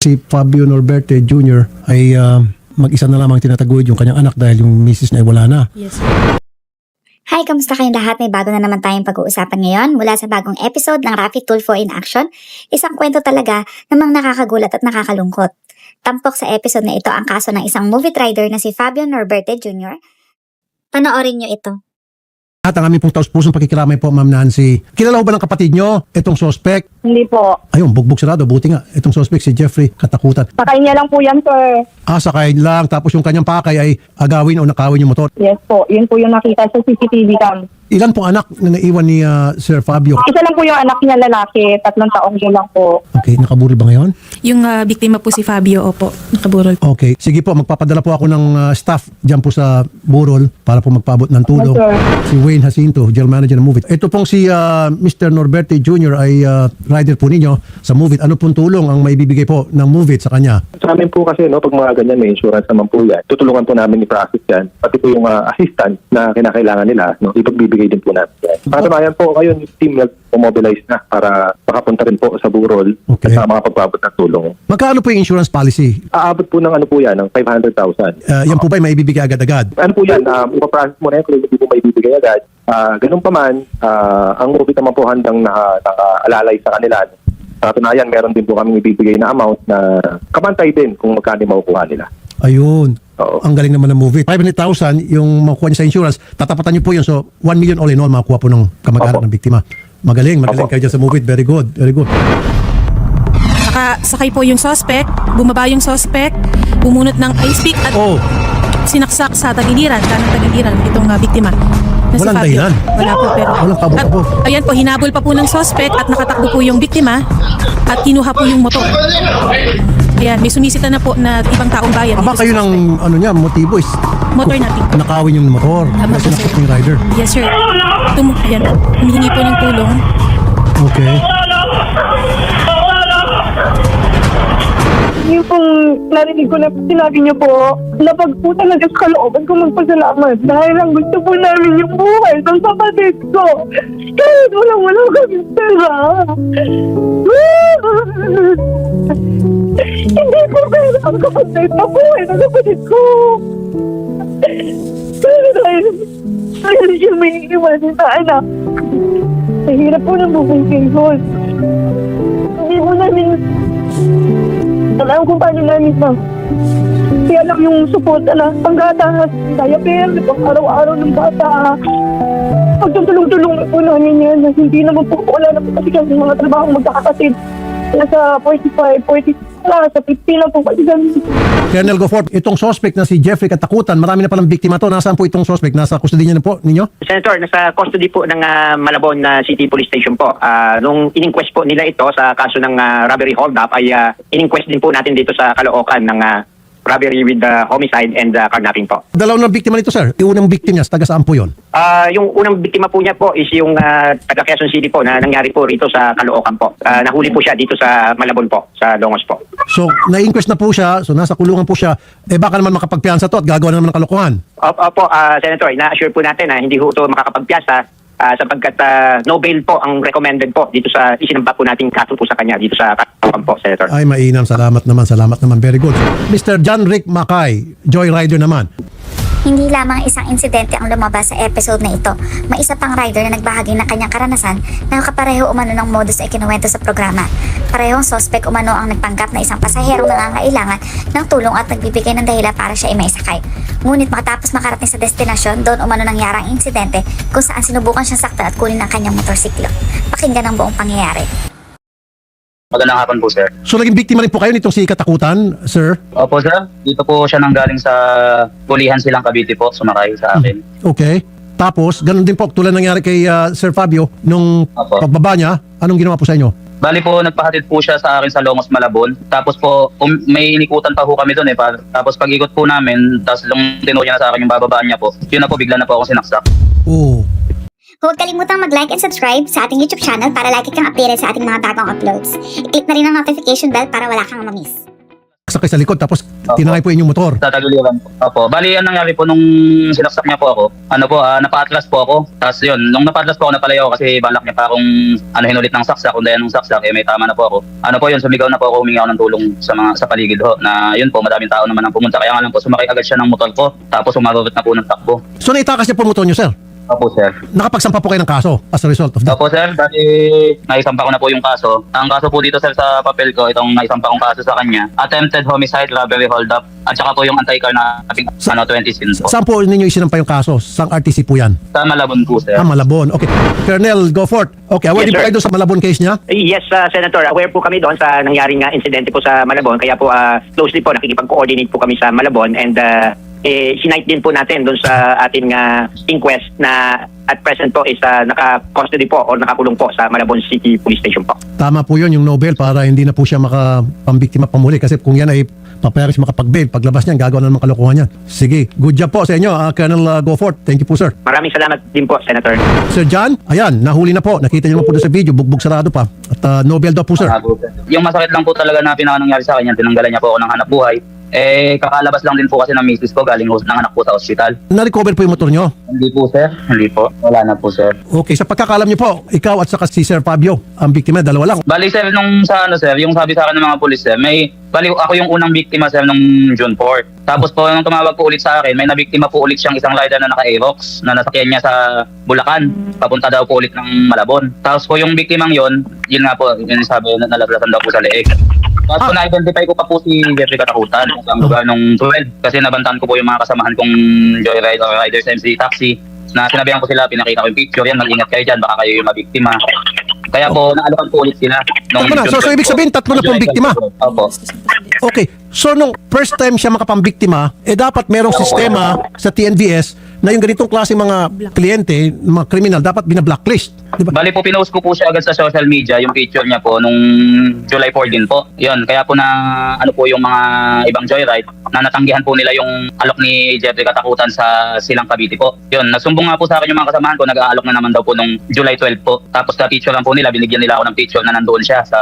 Si Fabio Norberte Jr. ay mag-isa na lamang tinataguyod yung kanyang anak dahil yung misis niya ay wala na. Yes, sir. Hi, kamusta kayong lahat? May bago na naman tayong pag-uusapan ngayon mula sa bagong episode ng Rapid Tulfo in Action. Isang kwento talaga namang nakakagulat at nakakalungkot. Tampok sa episode na ito ang kaso ng isang movie rider na si Fabio Norberte Jr. Panoorin nyo ito. At ang aming pong taus-pusong pakikiramay po, Ma'am Nancy. Kilala ho ba ng kapatid nyo itong suspect? Hindi po. Ayun, bugbog sarado. Buti nga. Itong suspect si Jeffrey Katakutan. Sakay niya lang po yan, sir. Sakay lang. Tapos yung kanyang pakay ay agawin o nakawin yung motor. Yes po. Yun po yung nakita sa CCTV cam. Ilan pong anak na naiwan ni Sir Fabio? Isa lang po yung anak niya lalaki. 3 taong yun lang po. Okay, nakaburol ba ngayon? Yung biktima po si Fabio, opo, nakaburol. Okay. Sige po, magpapadala po ako ng staff dyan po sa burol para po magpaabot ng tulong. Yes, sir. Si Wayne Jacinto, general manager ng Movit. Ito pong si Mr. Norberte Jr. ay rider po ninyo sa Movit. Ano pong tulong ang maibibigay po ng Movit sa kanya? Sa amin po kasi, no, pag mga ganyan, may insurance naman po yan. Tutulungan po namin i-process yan. Pati po yung assistant na kinakailangan nila, no, ipagbibigay din po natin yan. Patamayan po kayo, yung team nag-mobilize na para makapunta rin po sa burol Okay. at mga pagpabot ng tulong. Magkano po yung insurance policy? Aabot po ng ano po yan, ng 500,000. Yan po ba ay maibibigay agad-agad? Ano po yan, ipaprocess mo na yan kung hindi po may bibigay agad. Ganun pa man, ang Movit naman po handang nakaalalay sa kanila. Sa katunayan, meron din po kami ibibigay na amount na kapantay din kung magkano makukuha nila. Ayun. Oo. Ang galing naman ng Movit. 500,000 yung makuha niyo sa insurance. Tatapatan niyo po yun. So, 1 million all in all makukuha po ng kamag-anak Opo. ng biktima. Magaling Opo. kayo dyan sa Movit. Very good. Very good. Nakasakay po yung suspect, bumaba yung suspect, bumunot ng ice pick at Oh, sinaksak sa tagiliran, kanang tagiliran itong biktima. Na si Walang Fabio. dahilan. Wala po, pero... Walang kabog-kabog. At, ayan po, hinabol pa po ng suspect at nakatakbo po yung biktima at kinuha po yung motor. Ayan, may sumisita na po na ibang taong bayan. aba dito sa kayo suspect. ng ano niya, motibo is Motor natin. nakawin yung motor. Tama Kasi po, nakawin sir. yung rider. Yes, sir. Ayan, humihingi po ng tulong. Okay. Yung pong narinig ko na sinabi niyo po, na pag po talaga sa kalooban ko magpasalamat dahil ang gusto po namin yung buhay ng kapatid ko. Kahit wala kami pera. Hindi po pera ang kapatid. Mabuhay ng kapatid ko. Pero dahil siya may iwanin na anak. Mahirap po ng buhay ko. Hindi po namin alam kung paano namin kaya lang yung support na panggata, diaper, pang araw-araw ng bata. Pagtutulong-tulong po namin yan. Hindi naman po, wala na po kasi kami mga trabaho magkakapatid. Nasa 45, 40, sa 50 lang po kasi kami. Colonel Goforth, itong suspect na si Jeffrey Katakutan, marami na palang biktima to. Nasaan po itong suspect? Nasa custody niya na po ninyo? Senator, nasa custody po ng Malabon City Police Station po. Nung in-inquest po nila ito sa kaso ng robbery hold-up ay in-inquest din po natin dito sa Caloocan ng robbery with homicide and carnapping po. Dalawang na biktima nito, sir. Yung unang biktima niya, taga saan po yun? Yung unang biktima po niya po is yung taga Quezon City po na nangyari po rito sa Caloocan po. Nahuli po siya dito sa Malabon po, sa Dongos po. So, na-inquest na po siya. So, nasa kulungan po siya. Baka naman makapagpiansa to at gagawa na naman ng kalokohan. Opo, Senator, na-assure po natin na hindi po ito makakapagpiyasa sapagkat no bail po ang recommended po dito sa isinampa po nating kaso po sa kanya dito sa Caloocan po, Senator. Ay, mainam. Salamat naman. Very good. Mr. John Rick Macay, joyrider naman. Hindi lamang isang insidente ang lumabas sa episode na ito. May isa pang rider na nagbahagi ng kanyang karanasan na kapareho umano ng modus na ikinuwento sa programa. Parehong suspect umano ang nagpanggap na isang pasaherong nangangailangan ng tulong at nagbibigay ng dahilan para siya ay maisakay. Ngunit makatapos makarating sa destinasyon, doon umano nangyarang insidente kung saan sinubukan siyang saktan at kunin ang kanyang motorsiklo. Pakinggan ang buong pangyayari. Magandang hapon po, sir. So, naging biktima rin po kayo nitong si Katakutan, sir? Opo, sir. Dito po siya nanggaling sa Pulihan Silang Cavite po, sumakay sa akin. Okay. Tapos, ganun din po, tulad nangyari kay Sir Fabio, nung Opo. pagbaba niya, anong ginawa po sa inyo? Bali po, nagpahatid po siya sa akin sa Longos, Malabon. Tapos po, may inikutan pa po kami doon eh. Tapos pag-ikot po namin, tapos nung tinuha niya na sa akin yung bababaan niya po, yun na po, bigla na po akong sinaksak. Oo. Huwag kalimutang mag-like and subscribe sa ating YouTube channel para lagi kang updated sa ating mga bagong uploads. I-click na rin ang notification bell para wala kang ma-miss. sakay sa likod tapos tinangay po inyong motor. Sa tagiliran po. Opo. Bali, ang nangyari po nung sinaksak niya po ako, napa-atlas po ako. Tapos yun, nung napa-atlas po ako, napalayo ako kasi balak niya pa akong hinulit ng saksak, kung dahil ng saksak, may tama na po ako. Sumigaw na po ako, humingi ako ng tulong sa paligid ho, na yun po, madaming tao naman ang pumunta. Kaya nga lang po, sumakay agad siya ng motor ko, tapos umarurot na po ng takbo. So naitakas niya po motor niyo, sir? Opo, sir. Nakapagsampa po kayo ng kaso as a result of that? Opo, sir. Bali, naisampa ko na po yung kaso. Ang kaso po dito, sir, sa papel ko, itong naisampa kong kaso sa kanya, attempted homicide, robbery, hold up, at saka po yung anti-car na 20 sin po. Saan po ninyo isinampa yung kaso? Saan RTC po yan? Sa Malabon po, sir. Malabon. Okay. Colonel Goforth. Okay, aware Yes, din po sir. kayo doon sa Malabon case niya? Yes, Senator. Aware po kami doon sa nangyaring insidente po sa Malabon. Kaya po closely po nakikipag-coordinate po kami sa Malabon and sinight din po natin doon sa ating inquest na at present po is naka-custody po o nakakulong po sa Malabon City Police Station po. Tama po yun, yung Nobel, para hindi na po siya makapambiktima pamuli. Kasi kung yan ay papayaris makapag-bail, paglabas niyan, gagawa na naman kalokohan yan. Sige, good job po sa inyo, Colonel Goforth. Thank you po, sir. Maraming salamat din po, Senator. Sir John, ayan, nahuli na po. Nakita niyo naman po doon sa video, bugbog sarado pa. At Nobel daw po, sir. Yung masakit lang po talaga na pinangyari sa akin, yan, tinanggalan niya po ako ng hanap buhay. Kakalabas lang din po kasi ng misis ko, galing ng anak po sa ospital. Na-recover po yung motor niyo? Hindi po, sir. Hindi po. Wala na po, sir. Okay, sa pagkakalam niyo po, ikaw at saka si Sir Fabio, ang biktima, dalawa lang. Bali, sir, sir, yung sabi sa akin ng mga pulis, sir, bali, ako yung unang biktima, sir, nung June 4. Tapos po, nung tumawag po ulit sa akin, may nabiktima po ulit siyang isang rider na naka-Aerox, na nasakyan niya sa Bulacan. Papunta daw po ulit ng Malabon. Tapos po, yung biktimang yun nga po, yun sabi, nalabrasan daw po sa leeg. Tapos po, na-identify ko pa po si Jeffrey Katakutan sa lugar nung 12. Kasi nabantaan ko po yung mga kasamahan kong joyride or riders MC taxi na sinabihan ko sila, pinakita ko yung picture yan, mag-ingat kayo dyan, baka kayo yung mabiktima. Kaya po, naalokan po ulit sila. So ibig sabihin, tatlo na pong biktima? Opo. Okay, so nung first time siya makapambiktima, dapat merong sistema sa TNVS na yung ganitong klase mga kliyente, mga kriminal, dapat bina-blacklist. Diba? Bali po, pinost ko po siya agad sa social media, yung picture niya po, nung July 4 din po. Yun, kaya po yung mga ibang joyride, na natanggihan po nila yung alok ni Jeffrey Katakutan sa Silang Cavite po. Yun, nagsumbong nga po sa akin yung mga kasamahan ko, nag-aalok na naman daw po nung July 12 po. Tapos na picture lang po nila, binigyan nila ako ng picture na nandoon siya sa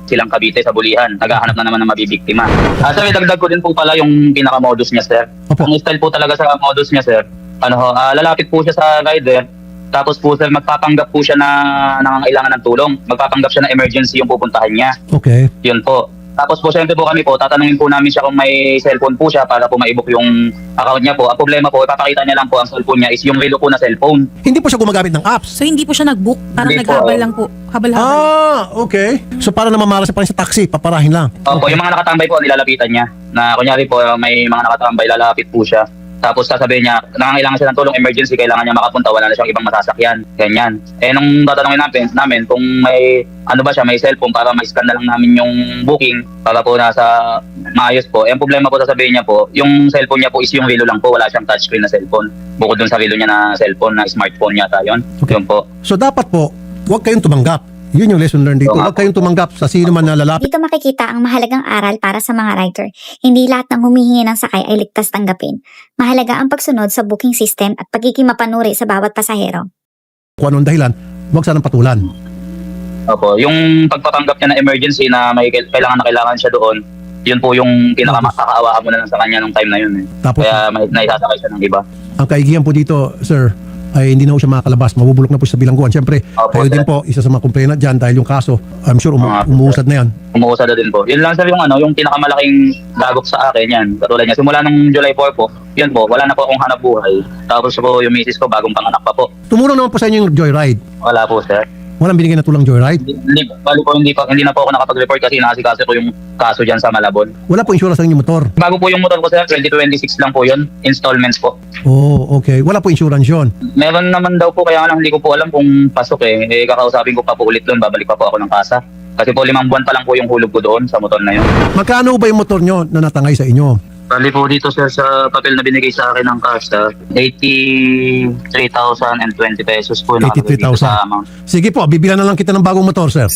Silang Cavite, sa Bulihan. Naghahanap na naman ng mabibiktima. Sir, dagdag ko din po pala yung pinaka-modus niya, sir. Opo. Ang style po talaga sa modus niya, sir, lalapit po siya sa rider, tapos po, sir, magpapanggap po siya na nangangailangan ng tulong. Magpapanggap siya na emergency yung pupuntahan niya. Okay. Yun po. Tapos po, siyempre po kami po, tatanungin po namin siya kung may cellphone po siya para po ma-book yung account niya po. Ang problema po, ipapakita niya lang po ang cellphone niya is yung relo po na cellphone. Hindi po siya gumagamit ng apps. So hindi po siya nag-book, parang Hindi po. naghabal lang po. Habal-habal. Okay. So para na mamara siya pa rin sa taxi, paparahin lang. Opo, yung mga nakatambay po, nilalapitan niya. Na kunyari po, may mga nakatambay, lalapit po siya. Tapos sasabihin niya, nangangailangan siya ng tulong, emergency, kailangan niya makapunta, wala na siyang ibang masasakyan. Ganyan. Nung tatanungin namin kung may, may cellphone para ma-scan na lang namin yung booking para po nasa maayos po. Ang problema po sasabihin niya po, yung cellphone niya po is yung relo lang po, wala siyang touchscreen na cellphone. Bukod dun sa relo niya na cellphone, na smartphone yata yun. Okay. Yun po. So dapat po, huwag kayong tumanggap. Yun yung lesson learned dito. Huwag kayong tumanggap sa sino man na lalapit. Dito makikita ang mahalagang aral para sa mga rider. Hindi lahat ng humihingi ng sakay ay ligtas tanggapin. Mahalaga ang pagsunod sa booking system at pagiging mapanuri sa bawat pasahero. Kung anong dahilan, huwag sanang patulan. Opo, yung pagpapanggap niya na emergency na may kailangan siya doon, yun po yung pinakamakakaawaan mo na lang sa kanya nung time na yun. Tapos, Kaya naisasakay siya ng iba. ang kaigihan po dito, sir, ay hindi na po siya makakalabas. Mabubulok na po sa bilangguan. Siyempre, Opo, kayo sir. din po, isa sa mga complainant dyan dahil yung kaso, I'm sure umuusad na yan. Umuusad na din po. Yun lang, sir, yung pinakamalaking dagok sa akin yan. Katulad niya, simula nung July 4 po, yun po, wala na po akong hanap buhay. Tapos po yung misis ko, bagong panganak pa po. Tumulong naman po sa inyo yung joyride. Wala po, sir. Walang binigay na tulang joyride. Hindi na po ako nakapag-report kasi nakasikaso ko yung kaso dyan sa Malabon. Wala po insurance ng inyong motor. Bago po yung motor ko, sir, 2026 lang po yun. Installments po. Oh, okay. Wala po insurance yun. Meron naman daw po, kaya lang hindi ko po alam kung pasok kakausapin ko pa po ulit doon, babalik pa po ako ng kasa. Kasi po 5 buwan pa lang po yung hulog ko doon sa motor na yun. Magkano ba yung motor nyo na natangay sa inyo? Bali po dito, sir, sa papel na binigay sa akin ng kasa, 83,020 pesos po. 83,000. Sige po, bibilan na lang kita ng bagong motor, sir.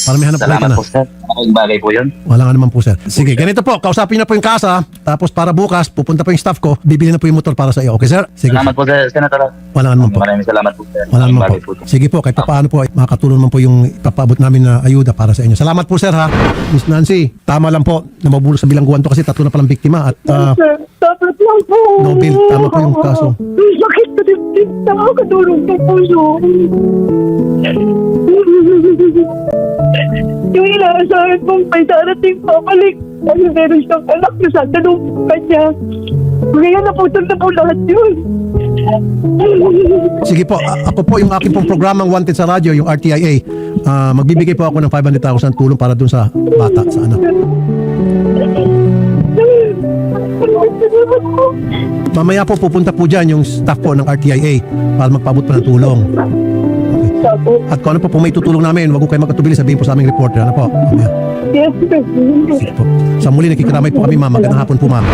Para may hanap buhay ka Salamat na. po, sir. Bagay po yun. Wala nga naman po, sir. Sige, ganito po. Kausapin na po yung kasa. Tapos para bukas, pupunta po yung staff ko. Bibili na po yung motor para sa iyo. Okay, sir? Sige. Salamat po, Senator. Wala naman po. Maraming salamat po, sir. Wala naman Bagay po. Sige po, kahit paano po, makakatulong naman po yung ipapaabot namin na ayuda para sa inyo. Salamat po, sir, ha? Miss Nancy, tama lang po na mabulong sa bilangguan to kasi 3 na palang biktima at Sir, dapat lang po. no bill. Tama po yung kaso. Sakit na dibdib. Nakakatulong sa puso. Yung inaasahan mong may darating papalik. Kasi meron siyang anak na sa tanong kanya. Ngayon naputol na po lahat yun. Sige po, ako po yung aking pong programang Wanted sa radyo, yung RTIA. Magbibigay po ako ng 500,000 tulong para dun sa bata, sa anak. Mamaya po pupunta po dyan yung staff po ng RTIA para magpaabot pa ng tulong. At kung ano po may tutulong namin, wag ko kayo magkatubili, sabihin po sa aming reporter. Ano po? Mamaya. Yes, sir. Sige po. Sa muli, nakikiramay po kami, ma'am. Magandang hapon po, ma'am.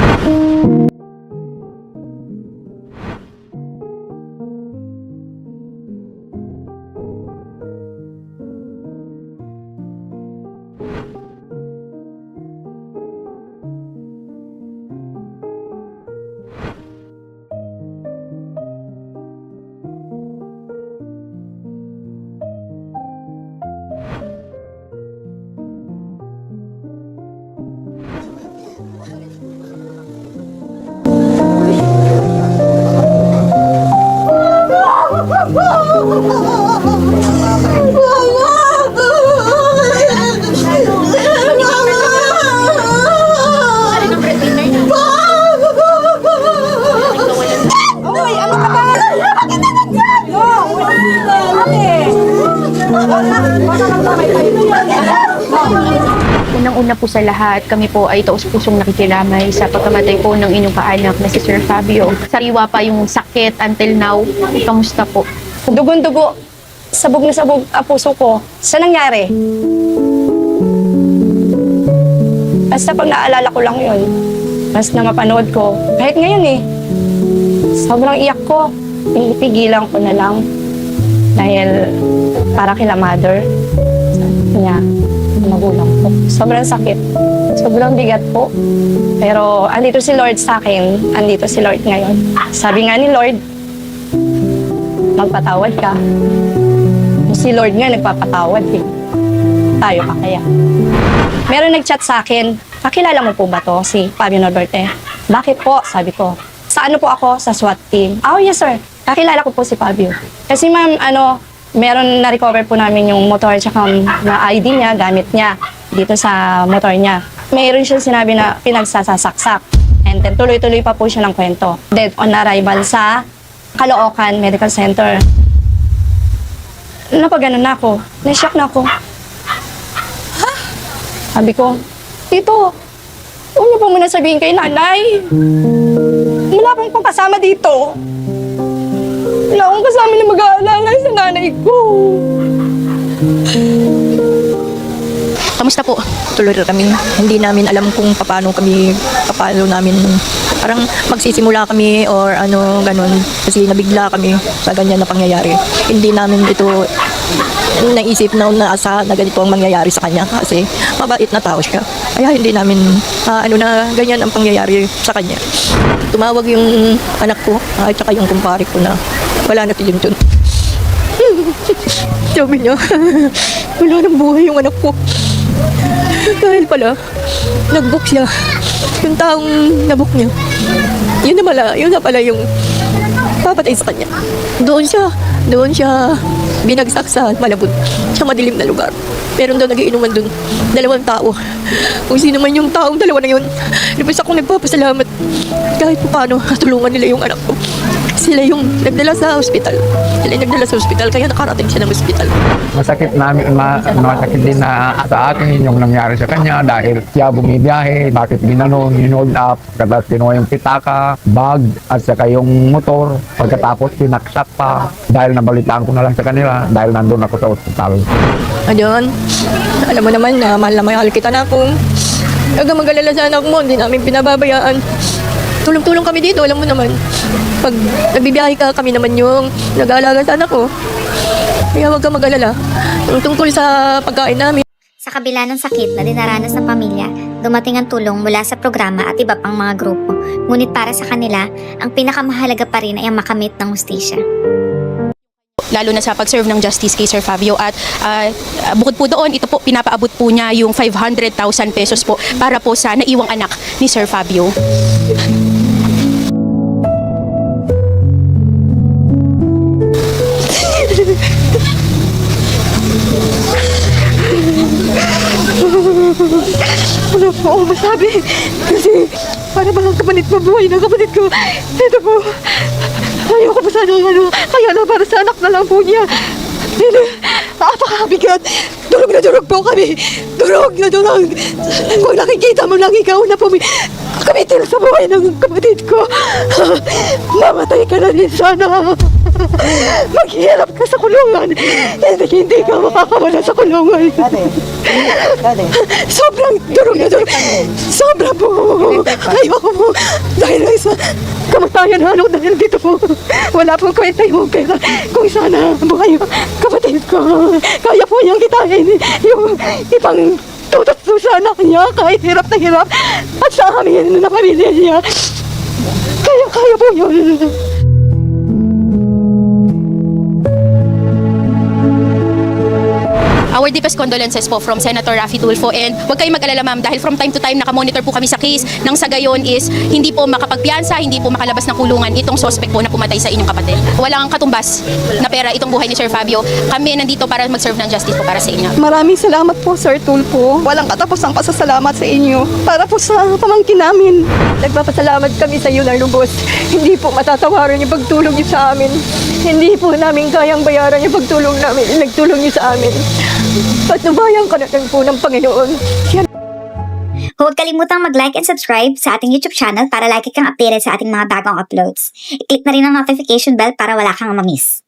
Unang-una po sa lahat, kami po ay taus-pusong nakikiramay sa pagkamatay po ng inyong kaanak na si Sir Fabio. Sariwa pa yung sakit until now. Kamusta po? Dugon-dugo, sabog na sabog ang puso ko. Saan nangyari? Basta pag naalala ko lang yun, mas na mapanood ko, kahit ngayon sobrang iyak ko. Pigilan ko na lang. Dahil para kila mother, niya, magulang ko. Sobrang sakit. Sobrang bigat po. Pero andito si Lord sa akin. Andito si Lord ngayon. Sabi nga ni Lord, magpatawad ka. Si Lord nga nagpapatawad eh. Tayo pa kaya. Meron nag-chat sa akin, kakilala mo po ba to, si Fabio Norberte? Bakit po? Sabi ko. Sa ano po ako? Sa SWAT team. Oh, yes sir. Kakilala ko po si Fabio. Kasi ma'am, meron na-recover po namin yung motor tsaka na ID niya, gamit niya dito sa motor niya. Mayroon siyang sinabi na pinagsasasaksak. And then tuloy-tuloy pa po siya ng kwento. Dead on arrival sa Caloocan Medical Center. Napaganon na ako. Na-shock na ako. Ha? Sabi ko, Tito, huwag niyo po muna sabihin kay nanay. Wala pong kasama dito. Wala akong kasama na mag-aalala sa nanay ko. Kamusta po? Tuloy kami. Hindi namin alam kung paano namin parang magsisimula kami or ganun. Kasi nabigla kami sa ganyan na pangyayari. Hindi namin ito naisip na naasahan na ganito ang mangyayari sa kanya kasi mabait na tao siya. Kaya hindi namin na ganyan ang pangyayari sa kanya. Tumawag yung anak ko at saka yung kumpare ko na wala na yun dun. Sabi niya, wala nang buhay yung anak ko. Dahil pala, nag-book siya. Yung taong na-book niya. Yun na pala yung papatay sa kanya. Doon siya binagsak sa Malabon, sa madilim na lugar. Meron daw nagiinuman doon, 2 tao. Kung sino man yung taong 2 na yun, lubos akong nagpapasalamat. Kahit paano, tulungan nila yung anak ko. Sila yung nagdala sa ospital. Kaya nakarating siya ng ospital. Masakit din na sa akin yung nangyari sa kanya dahil siya bumibiyahe, bakit ginanon, hinold up, katas kinuha yung pitaka, bag, at saka yung motor. Pagkatapos sinaksak pa dahil nabalitaan ko na lang sa kanila dahil nandun ako sa ospital. Ayun, alam mo naman na mahal kita na akong huwag kang mag-alala sa anak mo, hindi namin pinababayaan. Tulong-tulong kami dito, alam mo naman. Pag nagbibiyahe ka, kami naman yung nag-aalaga sa anak ko. Kaya huwag kang mag-alala. Tungkol sa pagkain namin. Sa kabila ng sakit na dinaranas ng pamilya, dumating ang tulong mula sa programa at iba pang mga grupo. Ngunit para sa kanila, ang pinakamahalaga pa rin ay ang makamit ng hustisya. Lalo na sa pag-serve ng justice kay Sir Fabio at bukod po doon, ito po pinapaabot po niya yung 500,000 pesos po para po sa naiwang anak ni Sir Fabio. Wala po ako masabi. Kasi para ba ang kapatid ko, buhay ng kapatid ko. Ito po. Ayaw ko pa sana kaya na para sa anak na lang po niya. Napakabigat. Durog na durog po kami. Durog na durog. Kung nakikita mo lang ikaw na kumitil sa buhay ng kapatid ko. Mamatay ka na rin sana. Maghihirap ka sa kulungan. Hindi ka makakawala sa kulungan. Sobrang durog na durog. Sobra po. Ayoko po. Dahil sa kamatayan ano dahil dito po. Wala pong kwenta yung pera. Kung sana buhay yung kapatid ko. Kaya po niyang kitain yung ibang tutot sa anak niya kahit hirap na hirap. At sa amin na pamilya niya. Kaya po yun. Our deepest condolences po from Senator Raffy Tulfo, and huwag kayong mag-alala ma'am dahil from time to time nakamonitor po kami sa case nang sa gayon is hindi po makapagpiyansa, hindi po makalabas ng kulungan itong suspect po na pumatay sa inyong kapatid. Walang katumbas na pera itong buhay ni Sir Fabio. Kami nandito para mag-serve ng justice po para sa inyo. Maraming salamat po, Sir Tulfo. Walang katapusang pasasalamat sa inyo para po sa pamangkin namin. Nagpapasalamat kami sa iyo na lubos. Hindi po matatawaran yung pagtulong niyo sa amin. Hindi po namin kayang bayaran yung pagtulong namin. Nagtulong niyo sa amin. Patnubayan ka na lang po ng Panginoon. Huwag kalimutang mag-like and subscribe sa ating YouTube channel para lagi kang updated sa ating mga bagong uploads. I-click na rin ang notification bell para wala kang ma-miss.